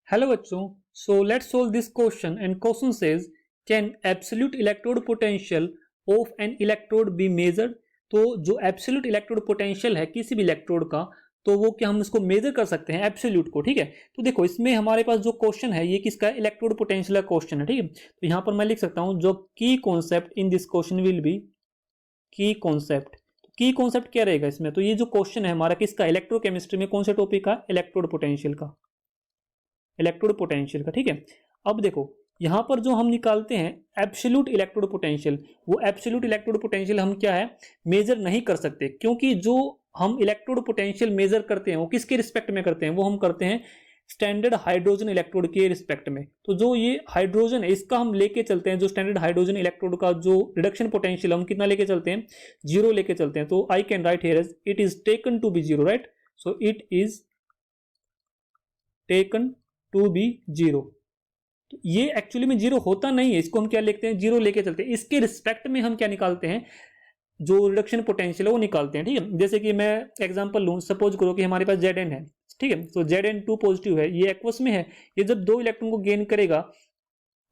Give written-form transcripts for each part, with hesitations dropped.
Hello बच्चों, so let's solve this question and question says can absolute electrode potential of N electrode be measured. तो जो absolute electrode potential है किसी भी electrode का, तो वो क्या हम इसको मेजर कर सकते हैं एब्सोल्यूट को। ठीक है, तो देखो इसमें हमारे पास जो क्वेश्चन है ये किसका इलेक्ट्रोड पोटेंशियल का क्वेश्चन है। ठीक है, तो यहां पर मैं लिख सकता हूं जो की concept in this question will be की कॉन्सेप्ट। की कॉन्सेप्ट क्या रहेगा इसमें, तो ये जो क्वेश्चन है हमारा किसका, इलेक्ट्रोकेमिस्ट्री में कौन से टॉपिक का, इलेक्ट्रोड पोटेंशियल का, इलेक्ट्रोड पोटेंशियल का। ठीक है, अब देखो यहां पर जो हम निकालते हैं एब्सोल्यूट इलेक्ट्रोड पोटेंशियल, वो एब्सोल्यूट इलेक्ट्रोड पोटेंशियल हम क्या है मेजर नहीं कर सकते, क्योंकि जो हम इलेक्ट्रोड पोटेंशियल मेजर करते हैं वो किसके रिस्पेक्ट में करते हैं, वो हम करते हैं स्टैंडर्ड हाइड्रोजन इलेक्ट्रोड के रिस्पेक्ट में। तो जो ये हाइड्रोजन है इसका हम लेके चलते हैं, जो स्टैंडर्ड हाइड्रोजन इलेक्ट्रोड का जो रिडक्शन पोटेंशियल हम कितना लेके चलते हैं, जीरो लेके चलते हैं। तो I can write here as it is taken to be zero, right. So it is taken to be zero. तो ये एक्चुअली में जीरो होता नहीं है, इसको हम क्या लिखते हैं, जीरो लेके चलते हैं। इसके रिस्पेक्ट में हम क्या निकालते हैं, जो रिडक्शन पोटेंशियल है वो निकालते हैं। ठीक है, जैसे कि मैं एग्जांपल लूं, सपोज करो कि हमारे पास Zn है। ठीक है, तो Zn2 पॉजिटिव है, ये एक्वस में है, ये जब दो इलेक्ट्रॉन को गेन करेगा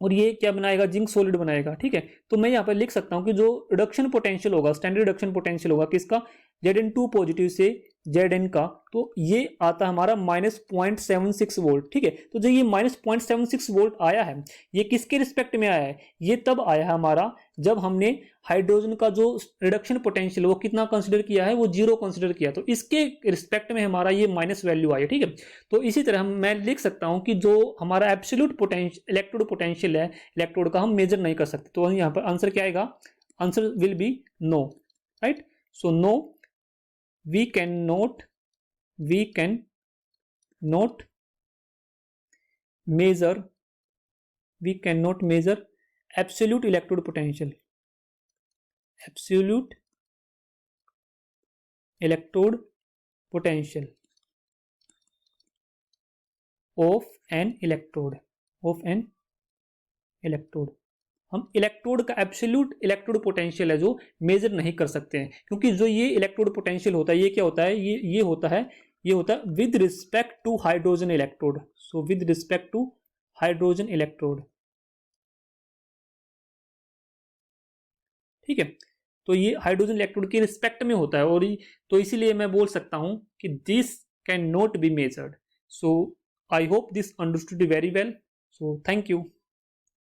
और ये क्या बनाएगा, जिंक सॉलिड बनाएगा। ठीक है, तो मैं यहाँ पर लिख सकता हूँ कि जो रिडक्शन पोटेंशियल होगा, स्टैंडर्ड रिडक्शन पोटेंशियल होगा किसका, Zn2 पॉजिटिव से Zn का, तो ये आता है हमारा -0.76 वोल्ट। ठीक है, तो जो ये -0.76 वोल्ट आया है ये किसके रिस्पेक्ट में आया है, ये तब आया है हमारा जब हमने हाइड्रोजन का जो रिडक्शन पोटेंशियल वो कितना कंसिडर किया है, वो जीरो कंसिडर किया, तो इसके रिस्पेक्ट में हमारा ये माइनस वैल्यू आई है। ठीक है, तो इसी तरह मैं लिख सकता हूं कि जो हमारा एब्सोल्यूट पोटेंशियल इलेक्ट्रोड पोटेंशियल है इलेक्ट्रोड का, हम मेजर नहीं कर सकते। तो यहाँ पर आंसर क्या आएगा, answer will be no, right. So no, we cannot measure absolute electrode potential of an electrode हम इलेक्ट्रोड का एब्सोल्यूट इलेक्ट्रोड पोटेंशियल है जो मेजर नहीं कर सकते हैं, क्योंकि जो ये इलेक्ट्रोड पोटेंशियल होता है ये क्या होता है, ये होता है with respect to hydrogen electrode. So with respect to hydrogen electrode. ठीक है, तो ये हाइड्रोजन इलेक्ट्रोड के रिस्पेक्ट में होता है, और तो इसीलिए मैं बोल सकता हूं कि this can not be measured. So I hope this understood very well. So thank you.